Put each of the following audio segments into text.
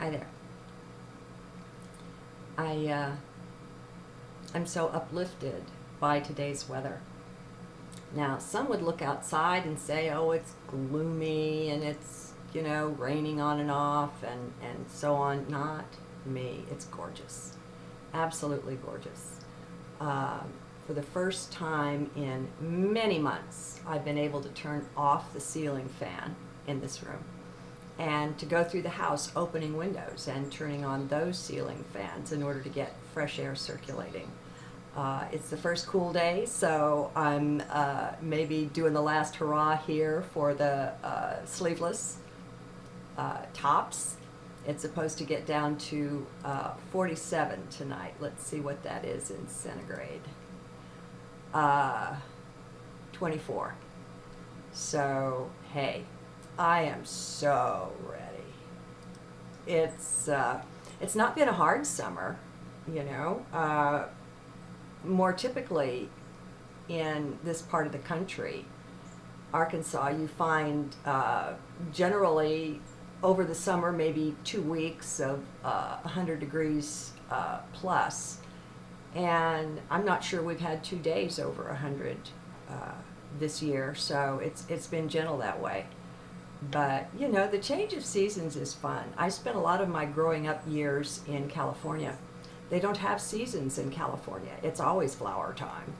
Hi there. I'm so uplifted by today's weather. Now, some would look outside and say, oh, it's gloomy and it's, raining on and off and so on. Not me. It's gorgeous. Absolutely gorgeous. For the first time in many months, I've been able to turn off the ceiling fan in this room and to go through the house opening windows and turning on those ceiling fans in order to get fresh air circulating. It's the first cool day, so I'm maybe doing the last hurrah here for the sleeveless tops. It's supposed to get down to 47 tonight. Let's see what that is in centigrade. 24. So, hey, I am so ready. It's not been a hard summer, more typically in this part of the country, Arkansas, you find generally over the summer maybe 2 weeks of 100 degrees plus, and I'm not sure we've had 2 days over 100 this year, so it's been gentle that way. But the change of seasons is fun. I spent a lot of my growing up years in California. They don't have seasons in California. It's always flower time.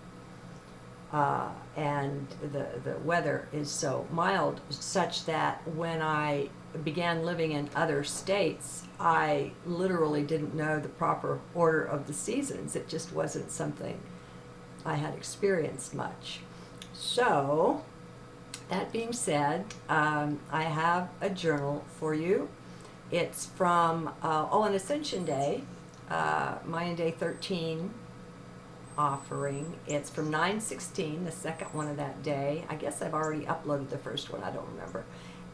And the weather is so mild such that when I began living in other states, I literally didn't know the proper order of the seasons. It just wasn't something I had experienced much. So, that being said, I have a journal for you. It's from, an Ascension Day, Mayan Day 13 offering. It's from 9/16, the second one of that day. I guess I've already uploaded the first one, I don't remember.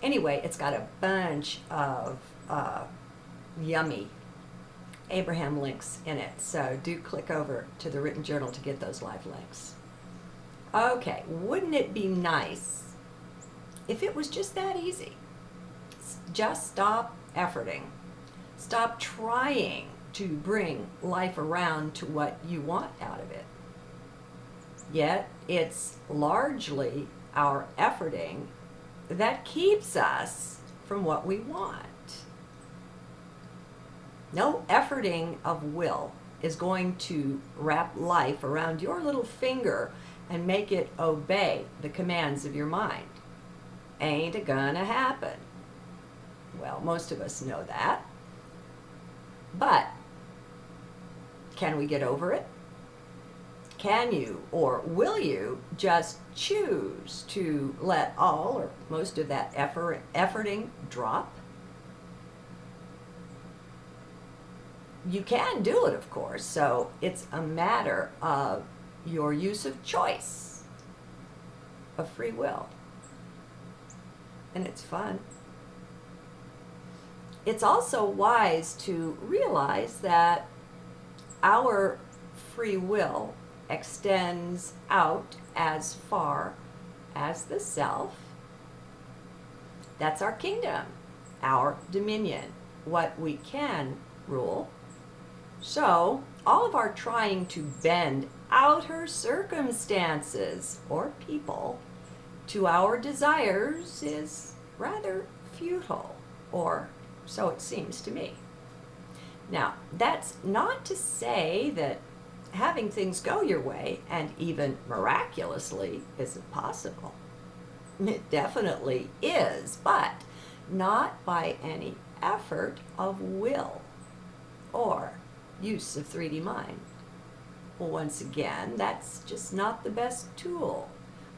Anyway, it's got a bunch of yummy Abraham-Links in it, so do click over to the written journal to get those live links. Okay, wouldn't it be nice if it was just that easy? Just stop efforting. Stop trying to bring life around to what you want out of it. Yet, it's largely our efforting that keeps us from what we want. No efforting of will is going to wrap life around your little finger and make it obey the commands of your mind. Ain't it gonna happen? Well, most of us know that. But can we get over it? Can you or will you just choose to let all or most of that efforting drop? You can do it, of course, so it's a matter of your use of choice, of free will. And it's fun. It's also wise to realize that our free will extends out as far as the self. That's our kingdom, our dominion, what we can rule. So, all of our trying to bend outer circumstances or people to our desires is rather futile, or so it seems to me. Now, that's not to say that having things go your way, and even miraculously, isn't possible. It definitely is, but not by any effort of will or use of 3D mind. Well, once again, that's just not the best tool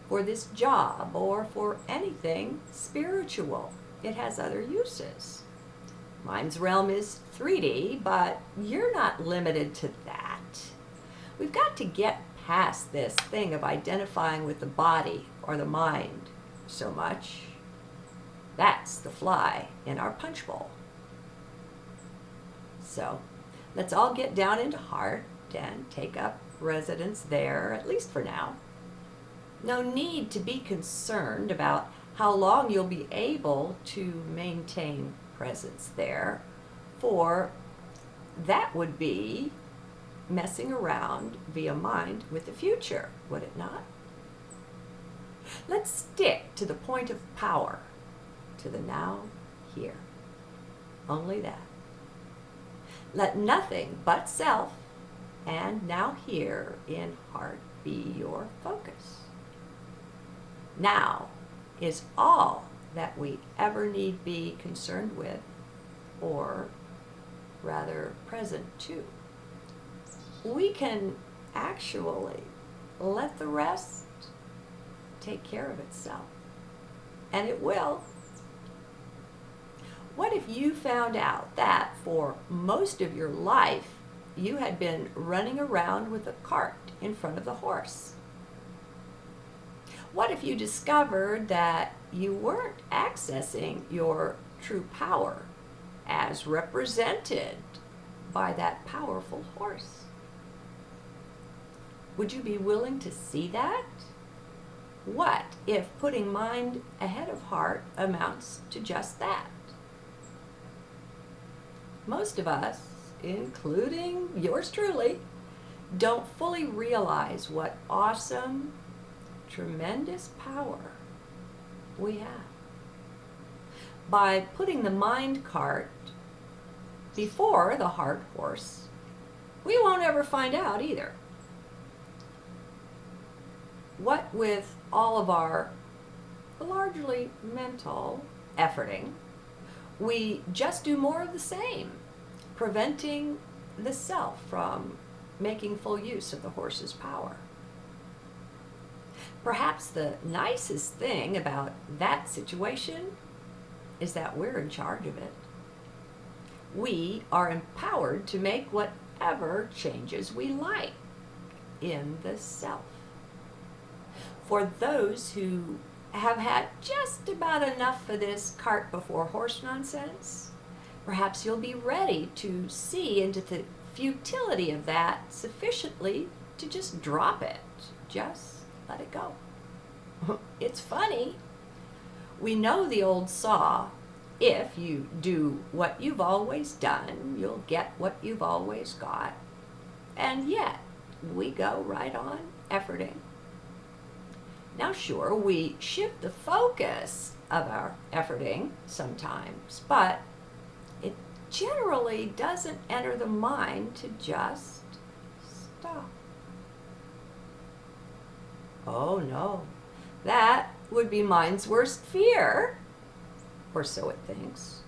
for this job or for anything spiritual. It has other uses. Mind's realm is 3D, but you're not limited to that. We've got to get past this thing of identifying with the body or the mind so much. That's the fly in our punch bowl. So, let's all get down into heart and take up residence there, at least for now. No need to be concerned about how long you'll be able to maintain presence there, For that would be messing around via mind with the future, would it not? Let's stick to the point of power, to the now, here. Only that. Let nothing but self and now here in heart be your focus. Now is all that we ever need be concerned with, or rather present to. We can actually let the rest take care of itself, and it will. What if you found out that for most of your life you had been running around with a cart in front of the horse? What if you discovered that you weren't accessing your true power as represented by that powerful horse? Would you be willing to see that? What if putting mind ahead of heart amounts to just that? Most of us, including yours truly, don't fully realize what awesome, tremendous power we have. By putting the mind cart before the heart horse, we won't ever find out either. What with all of our largely mental efforting, we just do more of the same, preventing the self from making full use of the horse's power. Perhaps the nicest thing about that situation is that we're in charge of it. We are empowered to make whatever changes we like in the self. For those who have had just about enough of this cart before horse nonsense, perhaps you'll be ready to see into the futility of that sufficiently to just drop it. Just let it go. It's funny. We know the old saw, if you do what you've always done, you'll get what you've always got. And yet, we go right on efforting. Now sure, we shift the focus of our efforting sometimes, but it generally doesn't enter the mind to just stop. Oh no, that would be mind's worst fear, or so it thinks,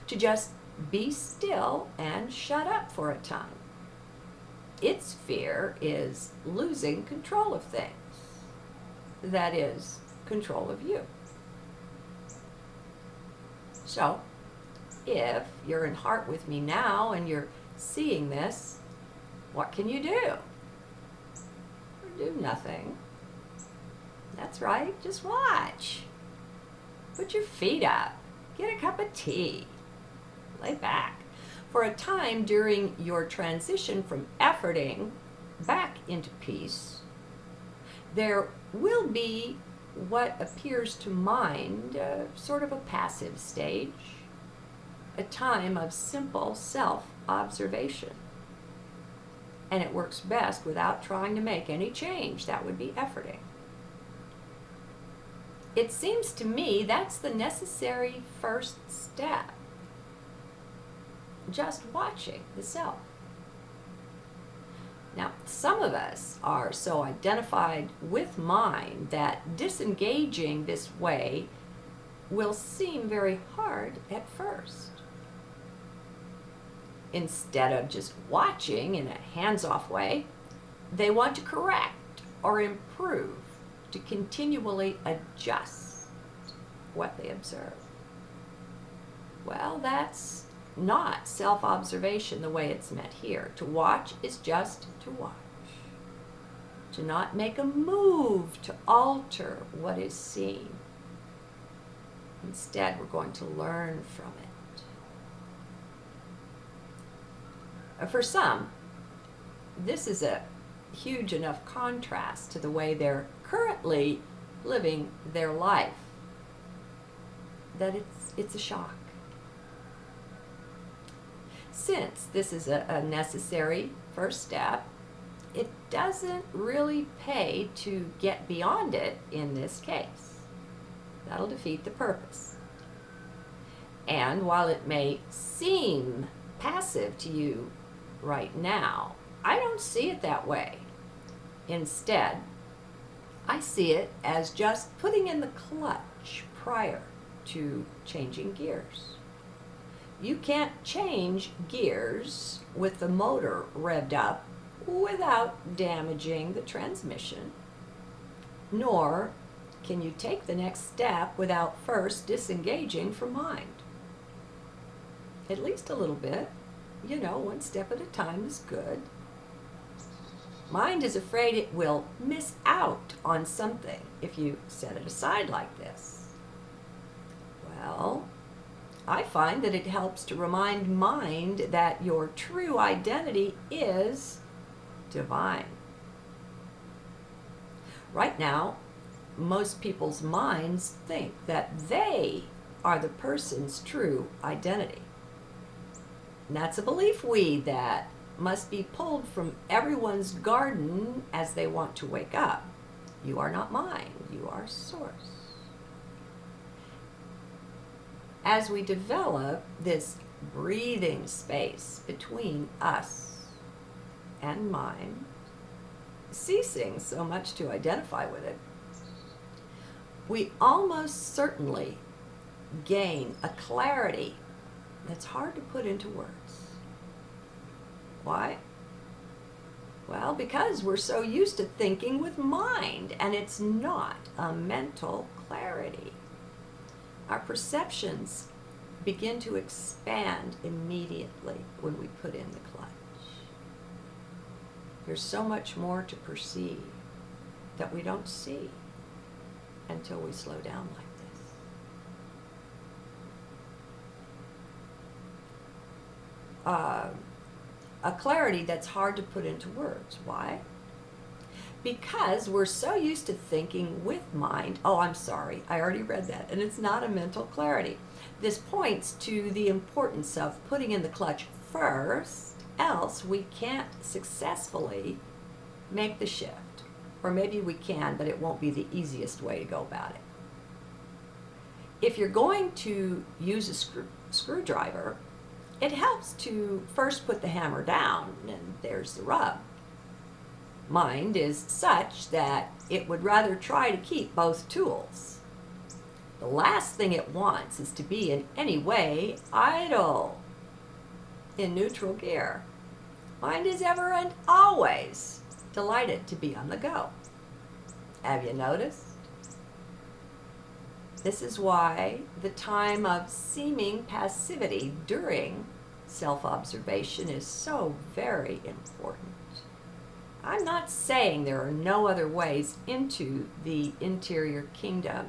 to just be still and shut up for a time. Its fear is losing control of things. That is, control of you. So, if you're in heart with me now and you're seeing this, what can you do? Do nothing. That's right, just watch. Put your feet up, get a cup of tea, lay back. For a time during your transition from efforting back into peace, there will be what appears to mind sort of a passive stage, a time of simple self-observation. And it works best without trying to make any change. That would be efforting. It seems to me that's the necessary first step. Just watching the self. Now, some of us are so identified with mind that disengaging this way will seem very hard at first. Instead of just watching in a hands-off way, they want to correct or improve, to continually adjust what they observe. Well, that's not self-observation the way it's meant here. To watch is just to watch. To not make a move to alter what is seen. Instead, we're going to learn from it. For some, this is a huge enough contrast to the way they're currently living their life that it's a shock. Since this is a necessary first step, it doesn't really pay to get beyond it in this case. That'll defeat the purpose. And while it may seem passive to you right now, I don't see it that way. Instead, I see it as just putting in the clutch prior to changing gears. You can't change gears with the motor revved up without damaging the transmission, nor can you take the next step without first disengaging from mind. At least a little bit. One step at a time is good. Mind is afraid it will miss out on something if you set it aside like this. Well, I find that it helps to remind mind that your true identity is divine. Right now, most people's minds think that they are the person's true identity. And that's a belief weed that must be pulled from everyone's garden as they want to wake up. You are not mine, you are source. As we develop this breathing space between us and mind, ceasing so much to identify with it, we almost certainly gain a clarity that's hard to put into words. Why? Well, because we're so used to thinking with mind, and it's not a mental clarity. Our perceptions begin to expand immediately when we put in the clutch. There's so much more to perceive that we don't see until we slow down like this. A clarity that's hard to put into words. Why? Because we're so used to thinking with mind. Oh, I'm sorry, I already read that, and it's not a mental clarity. This points to the importance of putting in the clutch first, else we can't successfully make the shift. Or maybe we can, but it won't be the easiest way to go about it. If you're going to use a screwdriver, it helps to first put the hammer down, and there's the rub. Mind is such that it would rather try to keep both tools. The last thing it wants is to be in any way idle, in neutral gear. Mind is ever and always delighted to be on the go. Have you noticed? This is why the time of seeming passivity during self-observation is so very important. I'm not saying there are no other ways into the interior kingdom,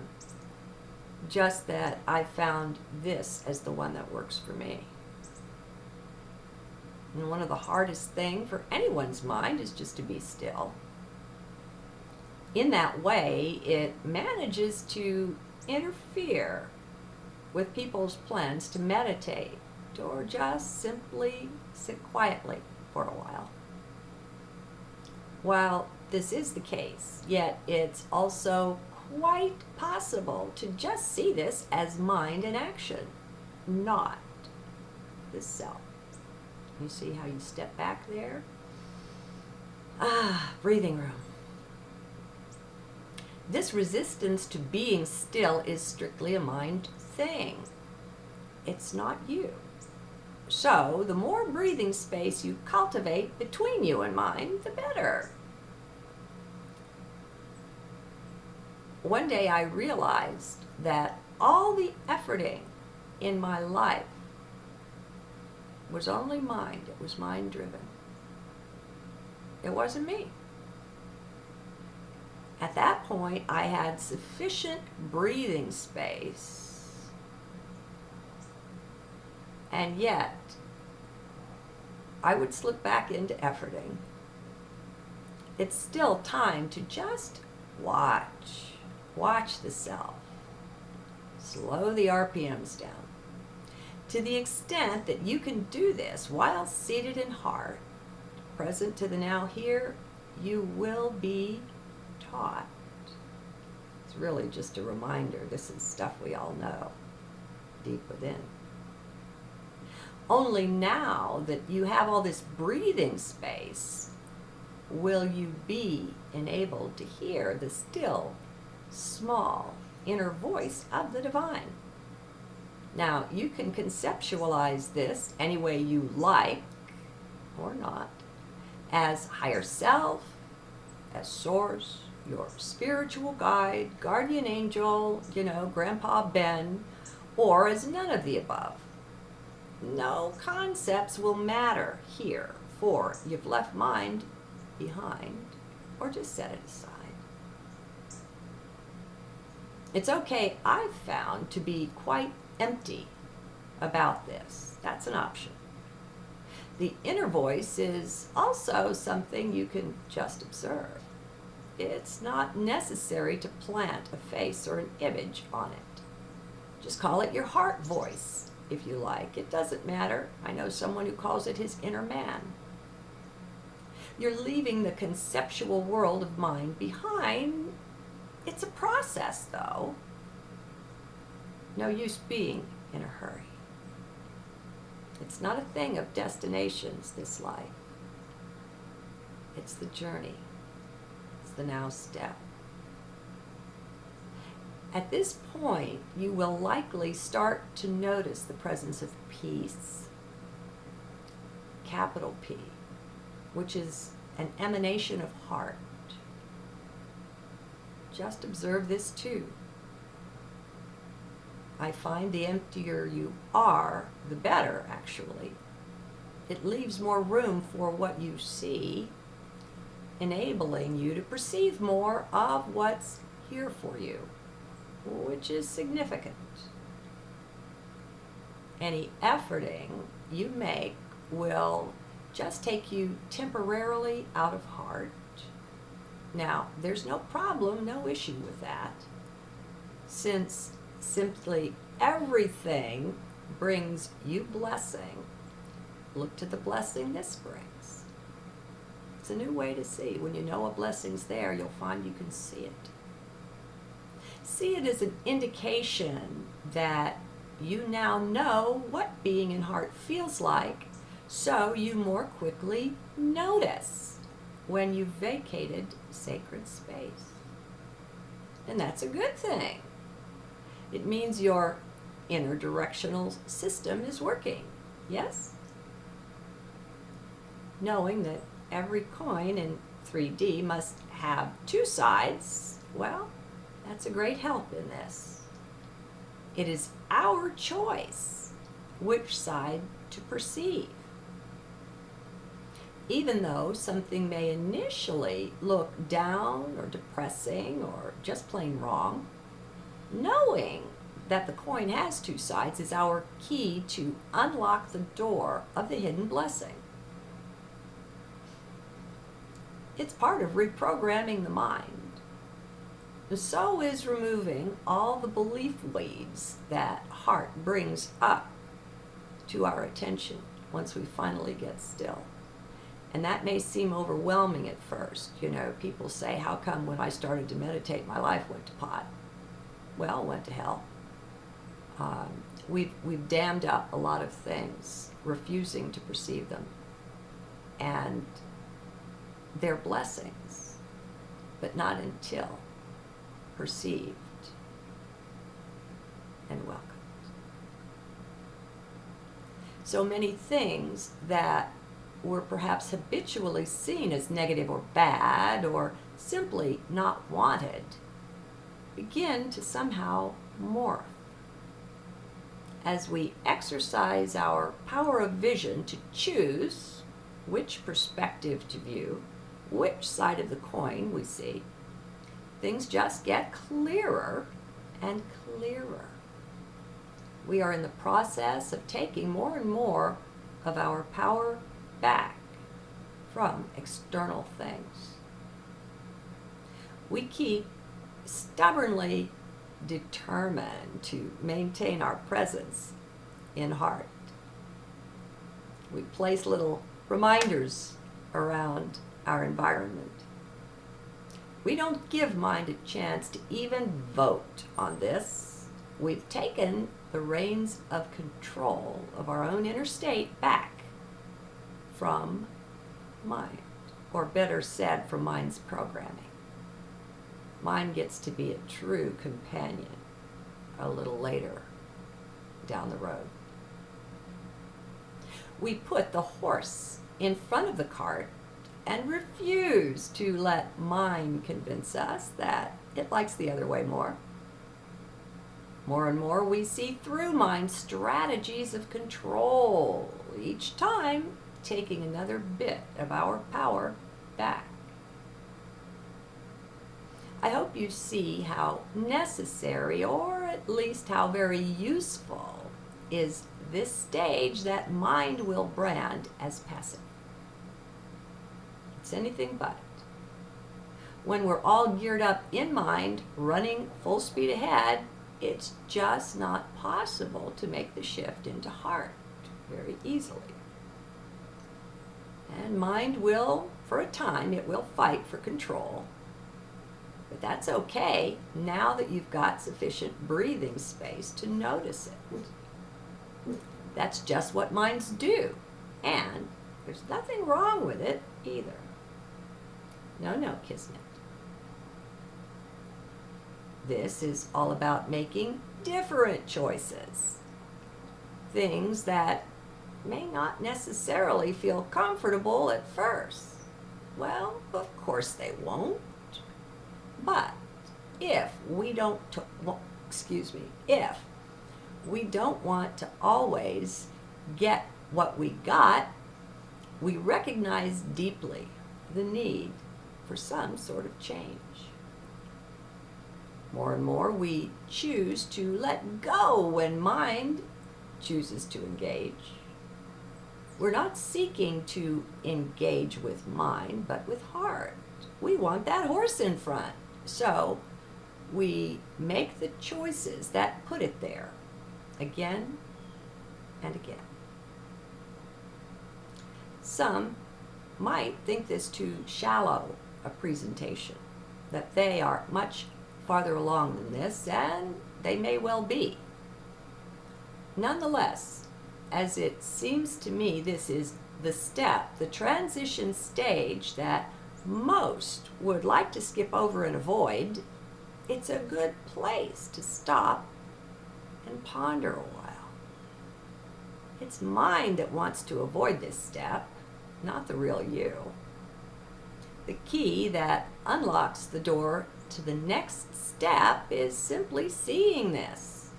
just that I found this as the one that works for me. And one of the hardest things for anyone's mind is just to be still. In that way, it manages to interfere with people's plans to meditate or just simply sit quietly for a while. While this is the case, yet it's also quite possible to just see this as mind in action, not the self. You see how you step back there? Breathing room. This resistance to being still is strictly a mind thing. It's not you. So, the more breathing space you cultivate between you and mind, the better. One day I realized that all the efforting in my life was only mind. It was mind driven. It wasn't me. At that point, I had sufficient breathing space, and yet I would slip back into efforting. It's still time to just watch the self. Slow the RPMs down. To the extent that you can do this while seated in heart, present to the now here, you will be taught. It's really just a reminder. This is stuff we all know deep within. Only now that you have all this breathing space will you be enabled to hear the still, small, inner voice of the divine. Now, you can conceptualize this any way you like, or not, as higher self, as source, your spiritual guide, guardian angel, Grandpa Ben, or as none of the above. No concepts will matter here, for you've left mind behind, or just set it aside. It's okay, I've found, to be quite empty about this. That's an option. The inner voice is also something you can just observe. It's not necessary to plant a face or an image on it. Just call it your heart voice, if you like. It doesn't matter. I know someone who calls it his inner man. You're leaving the conceptual world of mind behind. It's a process, though. No use being in a hurry. It's not a thing of destinations, this life. It's the journey. It's the now step. At this point, you will likely start to notice the presence of peace, capital P, which is an emanation of heart. Just observe this too. I find the emptier you are, the better, actually. It leaves more room for what you see, enabling you to perceive more of what's here for you, which is significant. Any efforting you make will just take you temporarily out of heart. Now, there's no problem, no issue with that, since simply everything brings you blessing. Look to the blessing this brings. It's a new way to see. When you know a blessing's there, you'll find you can see it. See it as an indication that you now know what being in heart feels like, so you more quickly notice when you've vacated sacred space. And that's a good thing. It means your inner directional system is working, yes? Knowing that every coin in 3D must have two sides, well, that's a great help in this. It is our choice which side to perceive. Even though something may initially look down or depressing or just plain wrong, knowing that the coin has two sides is our key to unlock the door of the hidden blessing. It's part of reprogramming the mind. So is removing all the belief weeds that heart brings up to our attention once we finally get still. And that may seem overwhelming at first. People say, how come when I started to meditate, my life went to pot? Well, went to hell. We've dammed up a lot of things, refusing to perceive them. And they're blessings, but not until perceived and welcomed. So many things that were perhaps habitually seen as negative or bad or simply not wanted begin to somehow morph as we exercise our power of vision to choose which perspective to view, which side of the coin we see. Things just get clearer and clearer. We are in the process of taking more and more of our power back from external things. We keep stubbornly determined to maintain our presence in heart. We place little reminders around our environment. We don't give mind a chance to even vote on this. We've taken the reins of control of our own inner state back from mind, or better said, from mind's programming. Mind gets to be a true companion a little later down the road. We put the horse in front of the cart and refuse to let mind convince us that it likes the other way more. More and more we see through mind's strategies of control, each time taking another bit of our power back. I hope you see how necessary, or at least how very useful, is this stage that mind will brand as passive. It's anything but. When we're all geared up in mind, running full speed ahead, it's just not possible to make the shift into heart very easily. And mind will, for a time, it will fight for control. But that's okay now that you've got sufficient breathing space to notice it. That's just what minds do. And there's nothing wrong with it either. No, Kismet. This is all about making different choices. Things that may not necessarily feel comfortable at first. Well, of course they won't. But if we don't want to always get what we got, we recognize deeply the need for some sort of change. More and more we choose to let go when mind chooses to engage. We're not seeking to engage with mind, but with heart. We want that horse in front. So we make the choices that put it there again and again. Some might think this too shallow a presentation, that they are much farther along than this, and they may well be. Nonetheless, as it seems to me, this is the step, the transition stage that most would like to skip over and avoid. It's a good place to stop and ponder a while. It's mind that wants to avoid this step, not the real you. The key that unlocks the door to the next step is simply seeing this,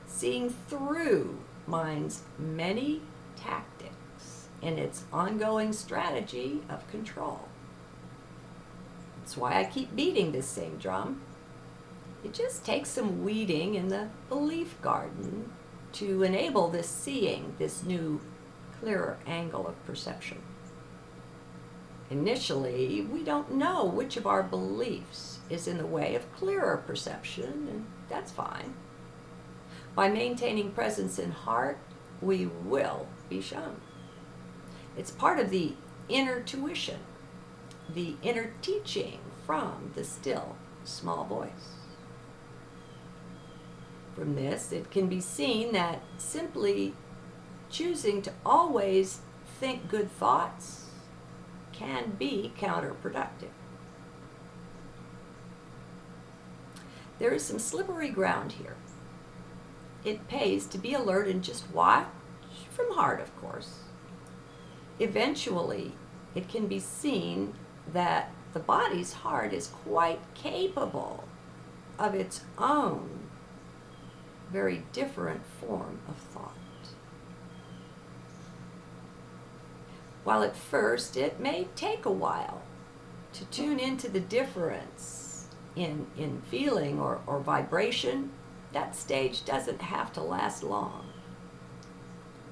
seeing through mind's many tactics in its ongoing strategy of control. That's why I keep beating this same drum. It just takes some weeding in the belief garden to enable this seeing, this new, clearer angle of perception. Initially, we don't know which of our beliefs is in the way of clearer perception, and that's fine. By maintaining presence in heart, we will be shown. It's part of the inner tuition, the inner teaching from the still, small voice. From this, it can be seen that simply choosing to always think good thoughts can be counterproductive. There is some slippery ground here. It pays to be alert and just watch from heart, of course. Eventually, it can be seen that the body's heart is quite capable of its own very different form of thought. While at first it may take a while to tune into the difference in feeling or vibration, that stage doesn't have to last long.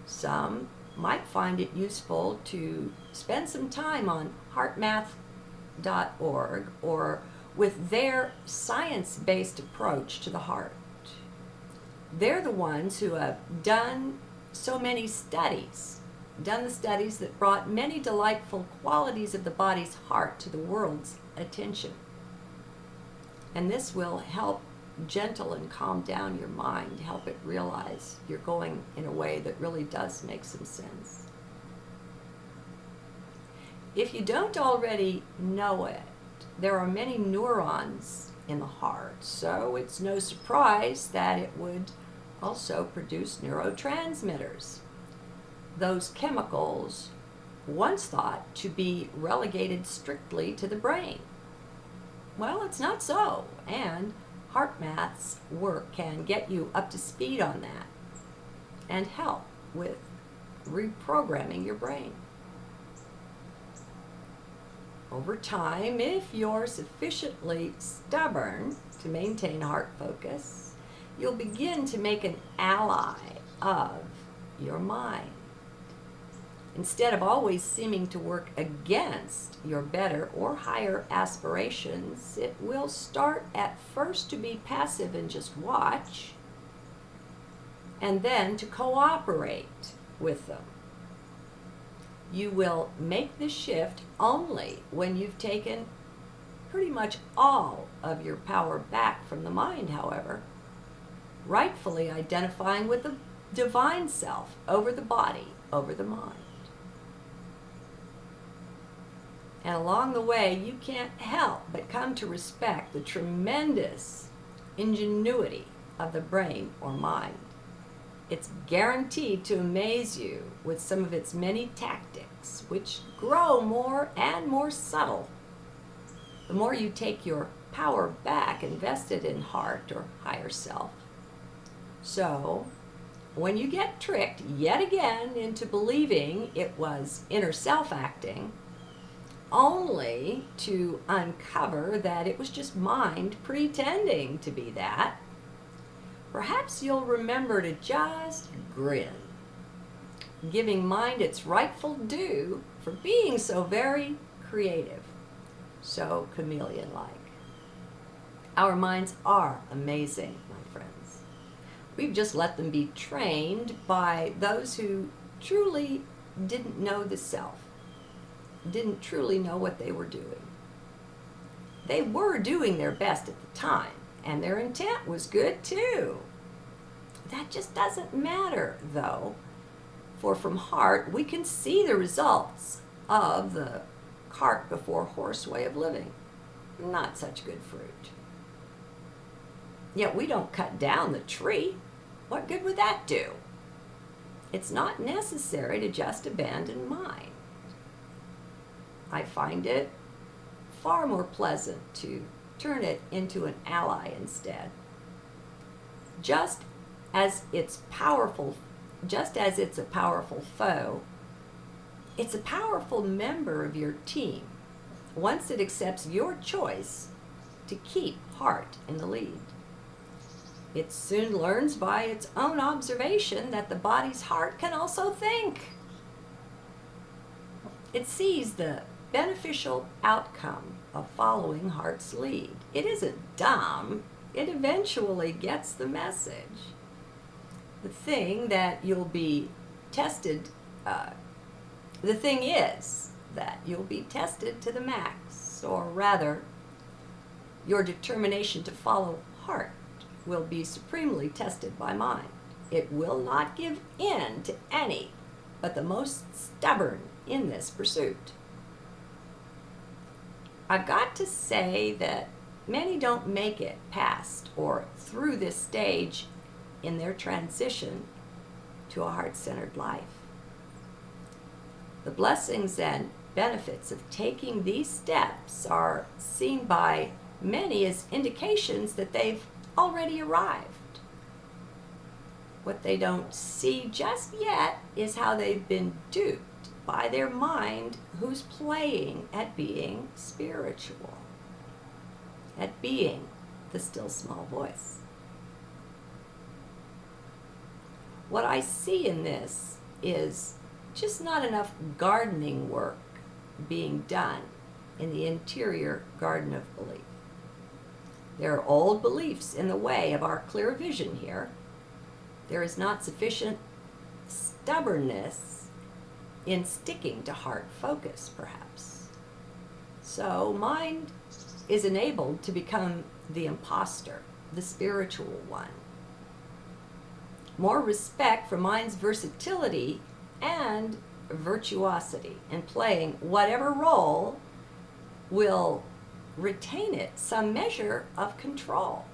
Some might find it useful to spend some time on heartmath.org or with their science-based approach to the heart. They're the ones who have done so many studies, done the studies that brought many delightful qualities of the body's heart to the world's attention. And this will help gentle and calm down your mind, help it realize you're going in a way that really does make some sense. If you don't already know it, there are many neurons in the heart, so it's no surprise that it would also produce neurotransmitters. Those chemicals, once thought to be relegated strictly to the brain. Well, it's not so, and HeartMath's work can get you up to speed on that and help with reprogramming your brain. Over time, if you're sufficiently stubborn to maintain heart focus, you'll begin to make an ally of your mind. Instead of always seeming to work against your better or higher aspirations, it will start at first to be passive and just watch, and then to cooperate with them. You will make the shift only when you've taken pretty much all of your power back from the mind, however, rightfully identifying with the divine self over the body, over the mind. And along the way, you can't help but come to respect the tremendous ingenuity of the brain or mind. It's guaranteed to amaze you with some of its many tactics, which grow more and more subtle. The more you take your power back invested in heart or higher self. So, when you get tricked yet again into believing it was inner self acting, only to uncover that it was just mind pretending to be that, perhaps you'll remember to just grin, giving mind its rightful due for being so very creative, so chameleon-like. Our minds are amazing, my friends. We've just let them be trained by those who truly didn't know the self, didn't truly know what they were doing. They were doing their best at the time, and their intent was good too. That just doesn't matter, though, for from heart we can see the results of the cart before horse way of living. Not such good fruit. Yet we don't cut down the tree. What good would that do? It's not necessary to just abandon mind. I find it far more pleasant to turn it into an ally instead. Just as it's a powerful foe, it's a powerful member of your team once it accepts your choice to keep heart in the lead. It soon learns by its own observation that the body's heart can also think. It sees the beneficial outcome of following heart's lead. It isn't dumb. It eventually gets the message. The thing that you'll be tested, the thing is that you'll be tested to the max, or rather, your determination to follow heart will be supremely tested by mind. It will not give in to any but the most stubborn in this pursuit. I've got to say that many don't make it past or through this stage in their transition to a heart-centered life. The blessings and benefits of taking these steps are seen by many as indications that they've already arrived. What they don't see just yet is how they've been duped by their mind, who's playing at being spiritual, at being the still small voice. What I see in this is just not enough gardening work being done in the interior garden of belief. There are old beliefs in the way of our clear vision here. There is not sufficient stubbornness in sticking to heart focus, perhaps. So mind is enabled to become the imposter, the spiritual one. More respect for mind's versatility and virtuosity in playing whatever role will retain it some measure of control.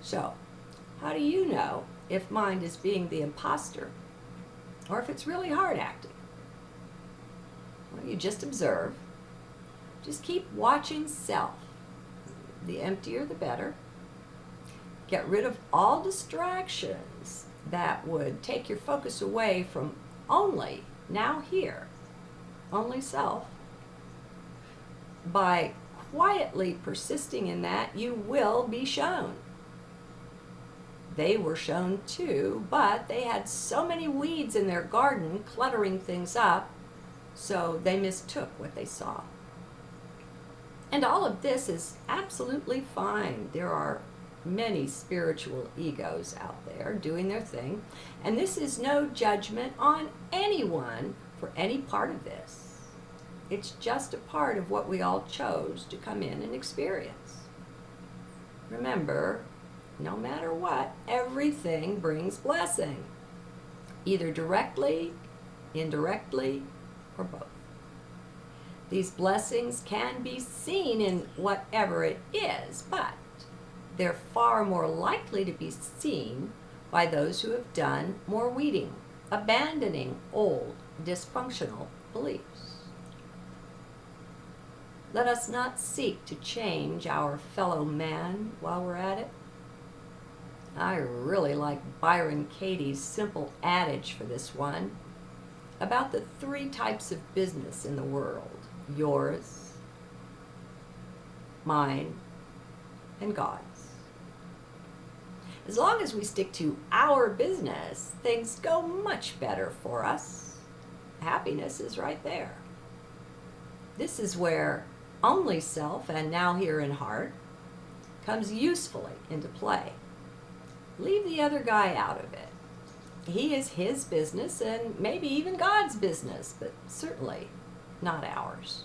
So, how do you know if mind is being the imposter or if it's really hard acting? Well, you just observe. Just keep watching self. The emptier, the better. Get rid of all distractions that would take your focus away from only now here, only self. By quietly persisting in that, you will be shown. They were shown too, but they had so many weeds in their garden cluttering things up, so they mistook what they saw. And all of this is absolutely fine. There are many spiritual egos out there doing their thing, and this is no judgment on anyone for any part of this. It's just a part of what we all chose to come in and experience. Remember, no matter what, everything brings blessing, either directly, indirectly, or both. These blessings can be seen in whatever it is, but they're far more likely to be seen by those who have done more weeding, abandoning old, dysfunctional beliefs. Let us not seek to change our fellow man while we're at it. I really like Byron Katie's simple adage for this one about the 3 types of business in the world: yours, mine, and God's. As long as we stick to our business, things go much better for us. Happiness is right there. This is where only self, and now here in heart, comes usefully into play. Leave the other guy out of it. He is his business and maybe even God's business, but certainly not ours.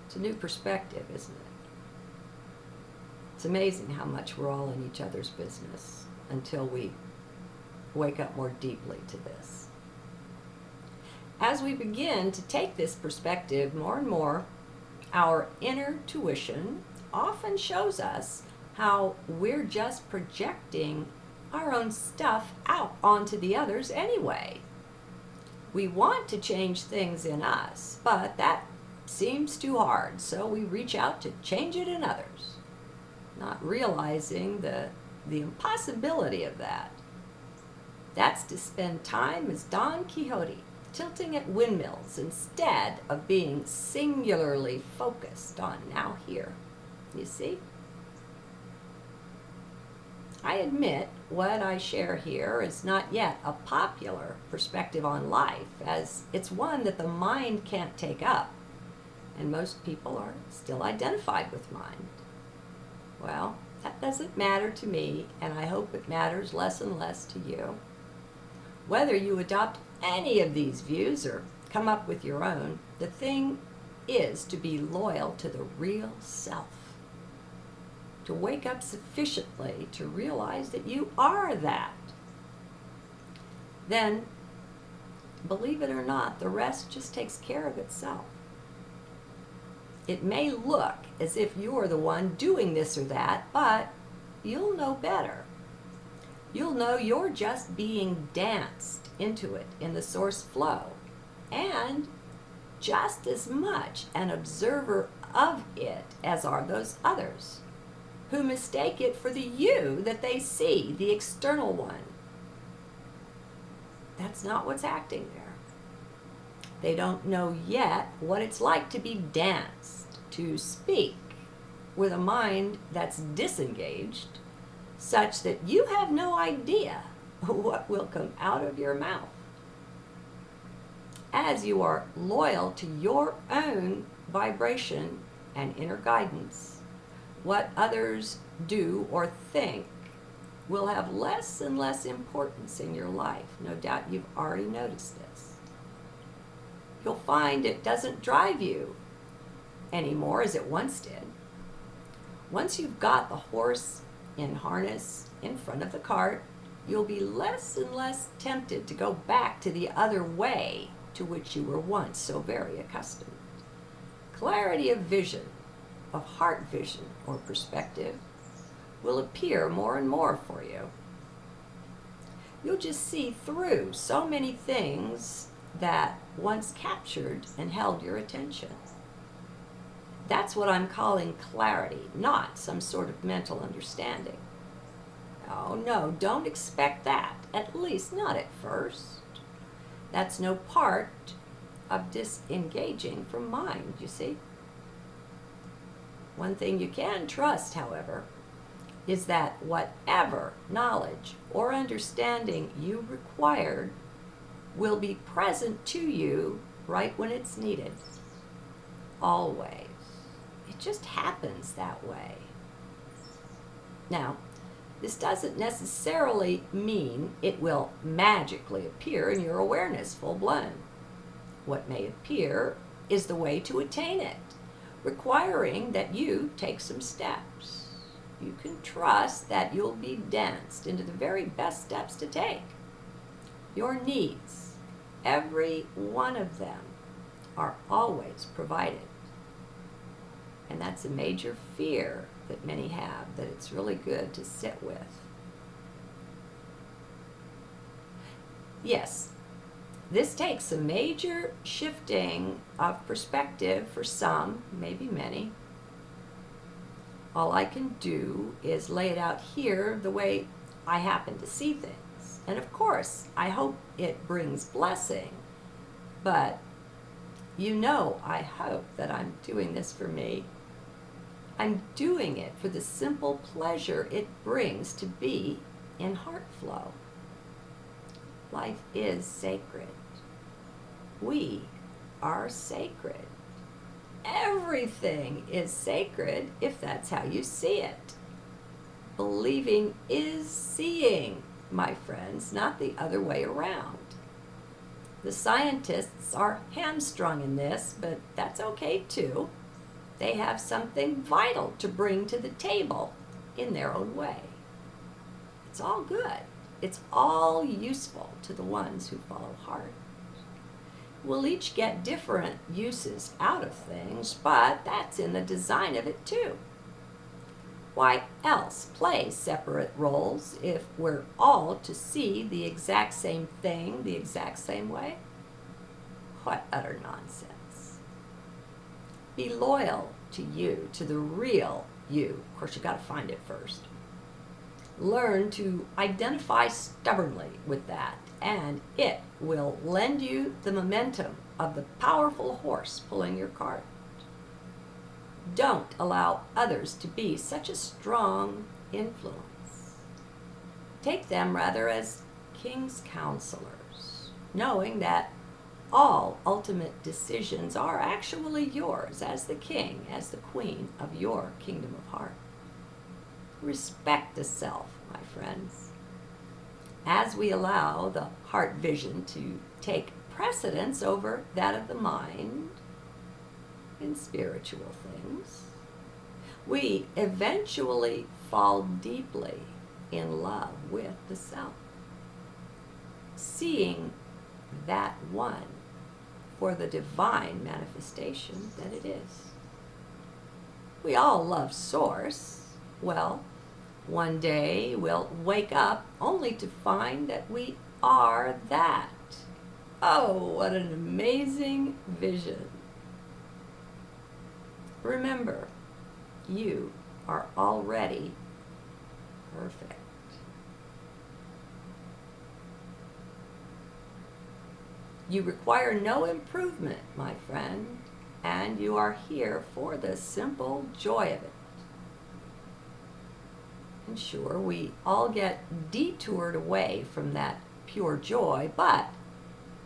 It's a new perspective, isn't it? It's amazing how much we're all in each other's business until we wake up more deeply to this. As we begin to take this perspective more and more, our inner tuition often shows us how we're just projecting our own stuff out onto the others anyway. We want to change things in us, but that seems too hard, so we reach out to change it in others, not realizing the impossibility of that. That's to spend time as Don Quixote, tilting at windmills instead of being singularly focused on now here. You see? I admit what I share here is not yet a popular perspective on life, as it's one that the mind can't take up, and most people are still identified with mind. Well, that doesn't matter to me, and I hope it matters less and less to you. Whether you adopt any of these views or come up with your own, the thing is to be loyal to the real self. To wake up sufficiently to realize that you are that. Then, believe it or not, the rest just takes care of itself. It may look as if you're the one doing this or that, but you'll know better. You'll know you're just being danced into it in the source flow, and just as much an observer of it as are those others, who mistake it for the you that they see, the external one. That's not what's acting there. They don't know yet what it's like to be danced, to speak with a mind that's disengaged, such that you have no idea what will come out of your mouth. As you are loyal to your own vibration and inner guidance, what others do or think will have less and less importance in your life. No doubt you've already noticed this. You'll find it doesn't drive you anymore as it once did. Once you've got the horse in harness in front of the cart, you'll be less and less tempted to go back to the other way to which you were once so very accustomed. Clarity of vision, of heart vision or perspective, will appear more and more for you. You'll just see through so many things that once captured and held your attention. That's what I'm calling clarity, not some sort of mental understanding. Oh no, don't expect that, at least not at first. That's no part of disengaging from mind, you see. One thing you can trust, however, is that whatever knowledge or understanding you required will be present to you right when it's needed. Always. It just happens that way. Now, this doesn't necessarily mean it will magically appear in your awareness full blown. What may appear is the way to attain it, requiring that you take some steps. You can trust that you'll be danced into the very best steps to take. Your needs, every one of them, are always provided. And that's a major fear that many have, that it's really good to sit with. Yes, this takes a major shifting of perspective for some, maybe many. All I can do is lay it out here the way I happen to see things. And of course, I hope it brings blessing, but you know I hope that I'm doing this for me. I'm doing it for the simple pleasure it brings to be in heart flow. Life is sacred. We are sacred. Everything is sacred if that's how you see it. Believing is seeing, my friends, not the other way around. The scientists are hamstrung in this, but that's okay too. They have something vital to bring to the table in their own way. It's all good. It's all useful to the ones who follow heart. We'll each get different uses out of things, but that's in the design of it too. Why else play separate roles if we're all to see the exact same thing the exact same way? What utter nonsense. Be loyal to you, to the real you. Of course, you got to find it first. Learn to identify stubbornly with that, and it will lend you the momentum of the powerful horse pulling your cart. Don't allow others to be such a strong influence. Take them rather as king's counselors, knowing that all ultimate decisions are actually yours as the king, as the queen of your kingdom of heart. Respect the self, my friends. As we allow the heart vision to take precedence over that of the mind in spiritual things, we eventually fall deeply in love with the self, seeing that one for the divine manifestation that it is. We all love Source. Well, one day we'll wake up only to find that we are that. Oh, what an amazing vision. Remember, you are already perfect. You require no improvement, my friend, and you are here for the simple joy of it. And sure, we all get detoured away from that pure joy, but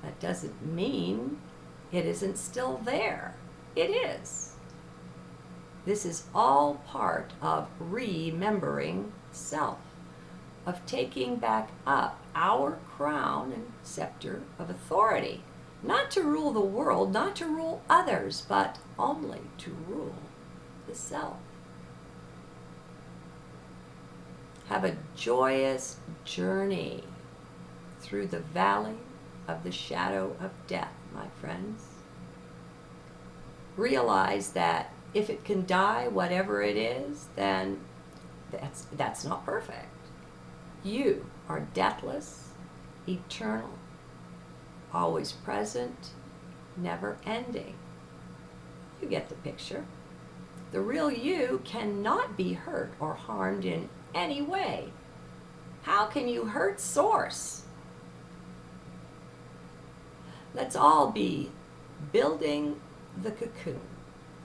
that doesn't mean it isn't still there. It is. This is all part of remembering self, of taking back up our crown and scepter of authority, not to rule the world, not to rule others, but only to rule the self. Have a joyous journey through the valley of the shadow of death, my friends. Realize that if it can die, whatever it is, then that's not perfect. You are deathless, eternal, always present, never ending. You get the picture. The real you cannot be hurt or harmed in any way. How can you hurt Source? Let's all be building the cocoon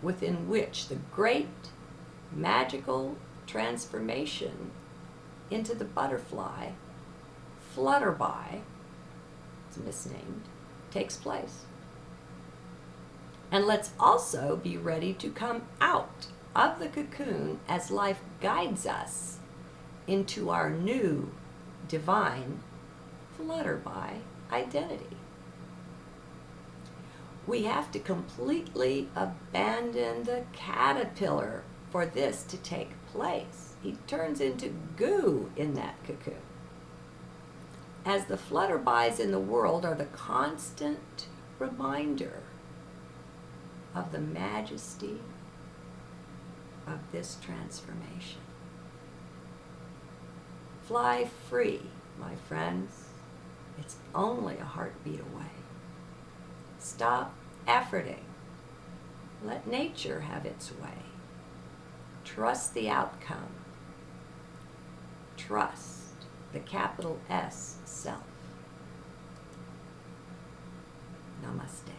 within which the great magical transformation into the butterfly, flutterby, it's misnamed, takes place. And let's also be ready to come out of the cocoon as life guides us into our new divine flutterby identity. We have to completely abandon the caterpillar for this to take place. He turns into goo in that cocoon. As the flutterbys in the world are the constant reminder of the majesty of this transformation. Fly free, my friends. It's only a heartbeat away. Stop efforting. Let nature have its way. Trust the outcome. Trust the capital S self. Namaste.